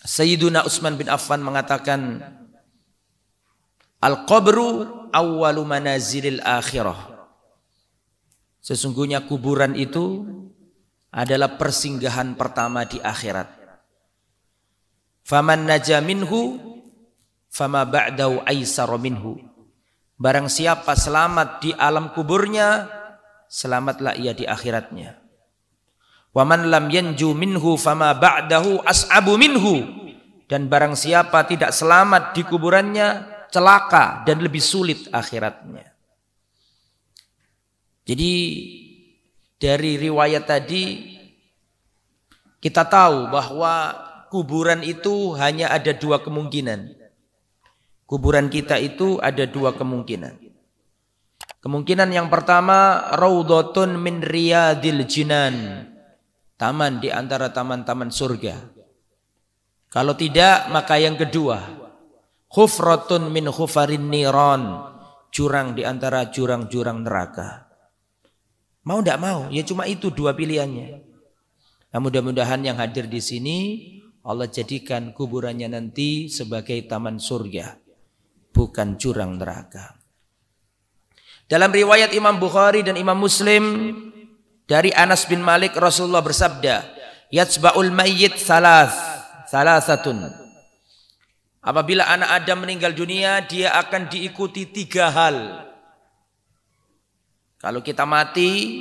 Sayyiduna Utsman bin Affan mengatakan, al-qabru awwalu manazilil akhirah. Sesungguhnya kuburan itu adalah persinggahan pertama di akhirat. Faman naja minhu fama ba'dahu aisara minhu. Barang siapa selamat di alam kuburnya, selamatlah ia di akhiratnya. Waman lam yanju minhu fama ba'dahu as'abu minhu. Dan barang siapa tidak selamat di kuburannya, celaka dan lebih sulit akhiratnya. Jadi dari riwayat tadi kita tahu bahwa kuburan itu hanya ada dua kemungkinan. Kuburan kita itu ada dua kemungkinan. Kemungkinan yang pertama, raudhatun min riyadil jinan, taman di antara taman-taman surga. Kalau tidak, maka yang kedua, khufratun min khufarin niran, jurang di antara jurang-jurang neraka. Mau tidak mau, ya cuma itu dua pilihannya. Nah, mudah-mudahan yang hadir di sini Allah jadikan kuburannya nanti sebagai taman surga, bukan jurang neraka. Dalam riwayat Imam Bukhari dan Imam Muslim dari Anas bin Malik, Rasulullah bersabda, yatsba'ul mayyit salasatun. Apabila anak Adam meninggal dunia, dia akan diikuti tiga hal. Kalau kita mati,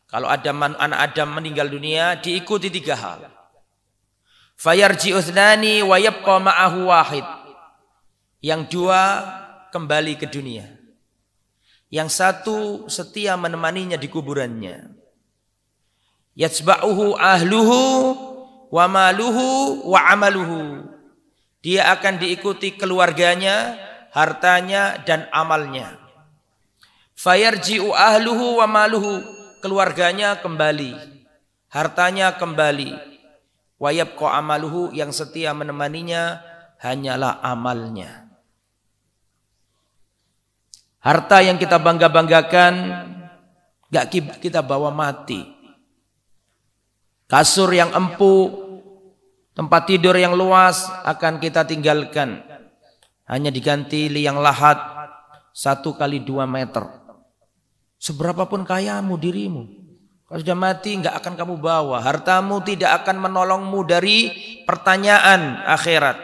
kalau anak Adam meninggal dunia, diikuti tiga hal. Fayarji'u thnani wa yabqa ma'ahu wahid. Yang dua kembali ke dunia. Yang satu setia menemaninya di kuburannya. Yatsba'uhu ahluhu wa maluhu wa amaluhu. Dia akan diikuti keluarganya, hartanya dan amalnya. Fayarji'u ahluhu wa maluhu. Keluarganya kembali, hartanya kembali. Wa yabqa amaluhu, yang setia menemaninya hanyalah amalnya. Harta yang kita bangga-banggakan gak kita bawa mati. Kasur yang empuk, tempat tidur yang luas akan kita tinggalkan. Hanya diganti liang lahat 1 kali 2 meter. Seberapapun kayamu dirimu, kalau sudah mati gak akan kamu bawa. Hartamu tidak akan menolongmu dari pertanyaan akhirat.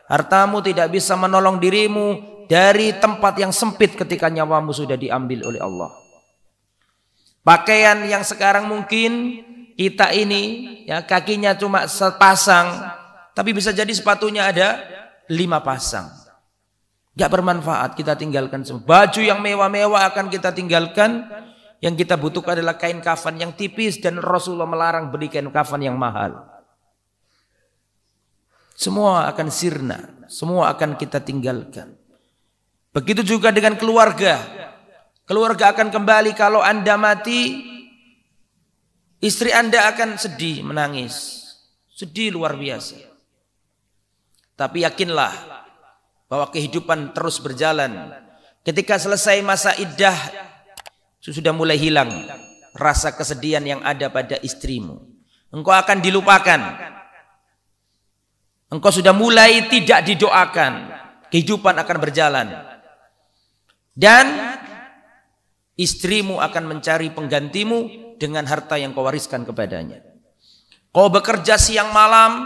Hartamu tidak bisa menolong dirimu dari tempat yang sempit ketika nyawamu sudah diambil oleh Allah. Pakaian yang sekarang mungkin kita ini ya kakinya cuma sepasang, tapi bisa jadi sepatunya ada 5 pasang. Gak bermanfaat, kita tinggalkan semua. Baju yang mewah-mewah akan kita tinggalkan. Yang kita butuhkan adalah kain kafan yang tipis, dan Rasulullah melarang beli kain kafan yang mahal. Semua akan sirna, semua akan kita tinggalkan. Begitu juga dengan keluarga. Keluarga akan kembali. Kalau Anda mati, istri Anda akan sedih, menangis. Sedih luar biasa. Tapi yakinlah bahwa kehidupan terus berjalan. Ketika selesai masa iddah, sudah mulai hilang rasa kesedihan yang ada pada istrimu. Engkau akan dilupakan. Engkau sudah mulai tidak didoakan. Kehidupan akan berjalan. Dan istrimu akan mencari penggantimu dengan harta yang kau wariskan kepadanya. Kau bekerja siang malam,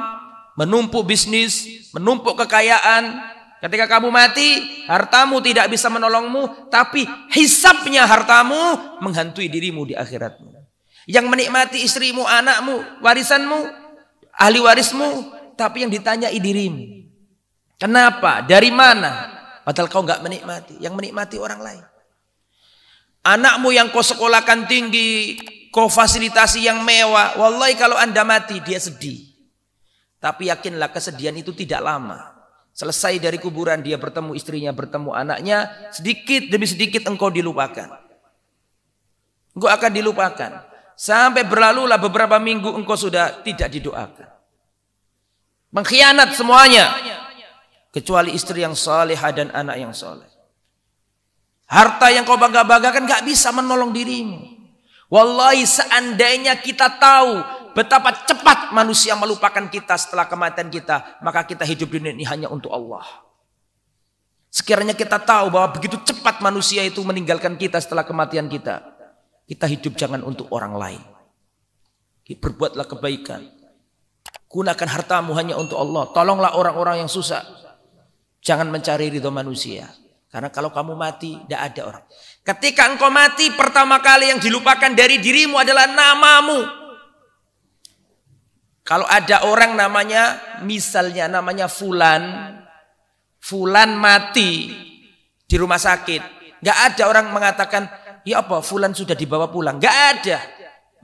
menumpuk bisnis, menumpuk kekayaan. Ketika kamu mati, hartamu tidak bisa menolongmu, tapi hisabnya hartamu menghantui dirimu di akhiratmu. Yang menikmati istrimu, anakmu, warisanmu, ahli warismu, tapi yang ditanyai dirimu. Kenapa? Dari mana? Padahal kau nggak menikmati, yang menikmati orang lain. Anakmu yang kau sekolahkan tinggi, kau fasilitasi yang mewah, wallahi kalau Anda mati dia sedih. Tapi yakinlah kesedihan itu tidak lama. Selesai dari kuburan dia bertemu istrinya, bertemu anaknya, sedikit demi sedikit engkau dilupakan. Engkau akan dilupakan. Sampai berlalulah beberapa minggu engkau sudah tidak didoakan. Mengkhianat semuanya. Kecuali istri yang salehah dan anak yang saleh. Harta yang kau bangga-banggakan gak bisa menolong dirimu. Wallahi seandainya kita tahu betapa cepat manusia melupakan kita setelah kematian kita, maka kita hidup di dunia ini hanya untuk Allah. Sekiranya kita tahu bahwa begitu cepat manusia itu meninggalkan kita setelah kematian kita, kita hidup jangan untuk orang lain. Berbuatlah kebaikan. Gunakan hartamu hanya untuk Allah. Tolonglah orang-orang yang susah. Jangan mencari ridho manusia. Karena kalau kamu mati, tidak ada orang. Ketika engkau mati, pertama kali yang dilupakan dari dirimu adalah namamu. Kalau ada orang namanya, misalnya namanya Fulan. Fulan mati di rumah sakit. Nggak ada orang mengatakan, ya apa, Fulan sudah dibawa pulang. Nggak ada.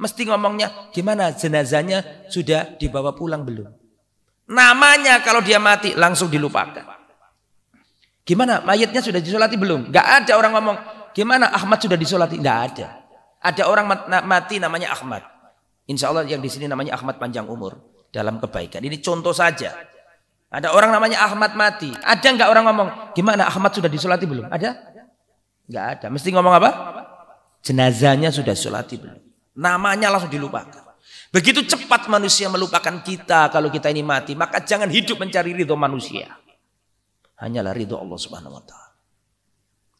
Mesti ngomongnya, gimana jenazahnya sudah dibawa pulang belum? Namanya kalau dia mati langsung dilupakan. Gimana mayatnya sudah disolati belum? Nggak ada orang ngomong, gimana Ahmad sudah disolati? Nggak ada. Ada orang mati namanya Ahmad. Insya Allah yang di sini namanya Ahmad panjang umur dalam kebaikan. Ini contoh saja. Ada orang namanya Ahmad mati. Ada nggak orang ngomong, gimana Ahmad sudah disolati belum? Ada? Nggak ada. Mesti ngomong apa? Jenazahnya sudah disolati belum? Namanya langsung dilupakan. Begitu cepat manusia melupakan kita kalau kita ini mati, maka jangan hidup mencari ridho manusia. Hanyalah ridho Allah Subhanahu wa taala.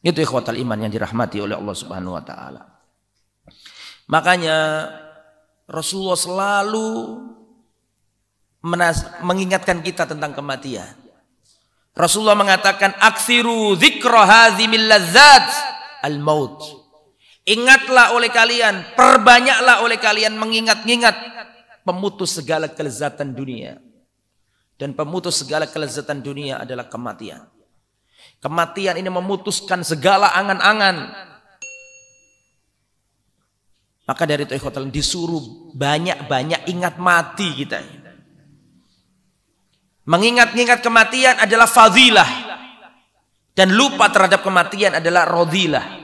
Itu ikhwatal iman yang dirahmati oleh Allah Subhanahu wa taala. Makanya Rasulullah selalu mengingatkan kita tentang kematian. Rasulullah mengatakan, "Aktsiru dzikra hadzimil ladzat al-maut." Ingatlah oleh kalian, perbanyaklah oleh kalian mengingat-ingat pemutus segala kelezatan dunia. Dan pemutus segala kelezatan dunia adalah kematian. Kematian ini memutuskan segala angan-angan. Maka dari itu ikhwatal disuruh banyak-banyak ingat mati kita. Mengingat-ingat kematian adalah fadilah. Dan lupa terhadap kematian adalah radilah.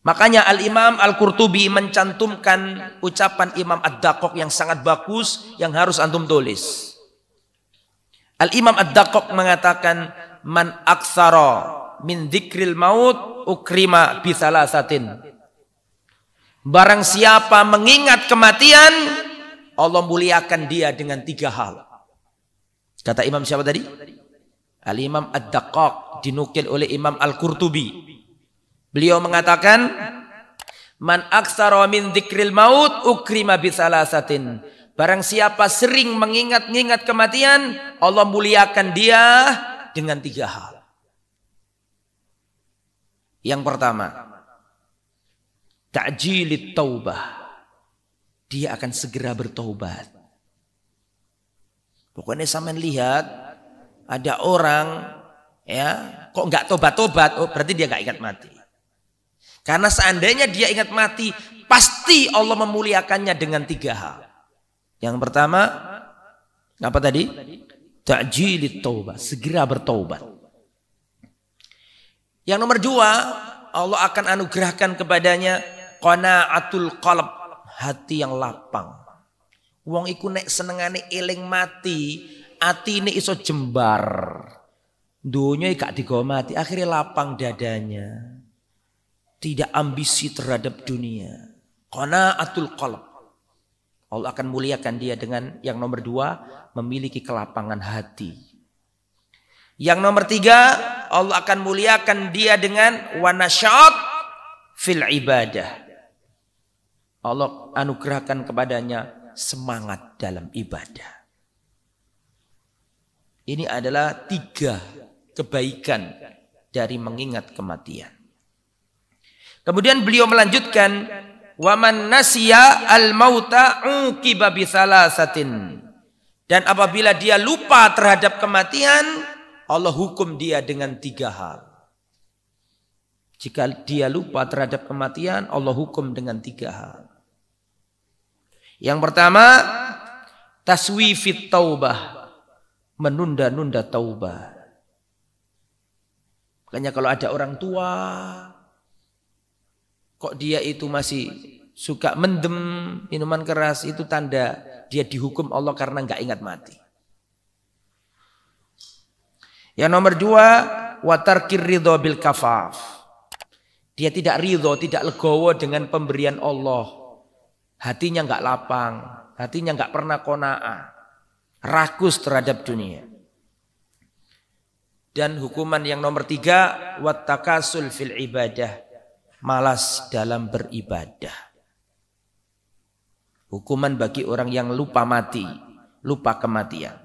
Makanya Al-Imam Al-Qurtubi mencantumkan ucapan Imam Ad-Daqqaq yang sangat bagus yang harus antum tulis. Al-Imam Ad-Daqqaq mengatakan, man aktsara min dzikril maut ukrima bi thalathatin. Barang siapa mengingat kematian, Allah muliakan dia dengan 3 hal. Kata Imam siapa tadi? Al-Imam Ad-Daqqaq, dinukil oleh Imam Al-Qurtubi. Beliau mengatakan, man aktsara min dzikril maut ukrima bi thalathatin. Barang siapa sering mengingat-ingat kematian, Allah muliakan dia dengan 3 hal. Yang pertama, ta'jilit taubah. Dia akan segera bertaubat. Pokoknya sampean lihat ada orang ya kok nggak tobat-tobat, oh berarti dia nggak ingat mati. Karena seandainya dia ingat mati, pasti Allah memuliakannya dengan 3 hal. Yang pertama, apa tadi? Ta'jilit taubah, segera bertaubat. Yang nomor 2, Allah akan anugerahkan kepadanya qanaatul qalb, hati yang lapang. Wong iku nek senengane eling mati, atine iso jembar. Dunya gak digawa mati, akhirnya lapang dadanya. Tidak ambisi terhadap dunia. Qanaatul qalb. Allah akan muliakan dia dengan yang nomor 2, memiliki kelapangan hati. Yang nomor 3, Allah akan muliakan dia dengan wanasyat fil ibadah. Allah anugerahkan kepadanya semangat dalam ibadah. Ini adalah 3 kebaikan dari mengingat kematian. Kemudian beliau melanjutkan, waman nasiya al-mauta uqiba bi thalathatin. Dan apabila dia lupa terhadap kematian, Allah hukum dia dengan 3 hal. Jika dia lupa terhadap kematian, Allah hukum dengan 3 hal. Yang pertama, taswifit taubah, menunda-nunda taubah. Makanya kalau ada orang tua, kok dia itu masih suka mendem minuman keras, itu tanda dia dihukum Allah karena nggak ingat mati. Yang nomor 2, watarkir ridho bil kafaf. Dia tidak ridho, tidak legowo dengan pemberian Allah. hatinya nggak lapang, hatinya nggak pernah qanaah, rakus terhadap dunia. Dan hukuman yang nomor 3, wattakasul fil ibadah, malas dalam beribadah. Hukuman bagi orang yang lupa mati, lupa kematian.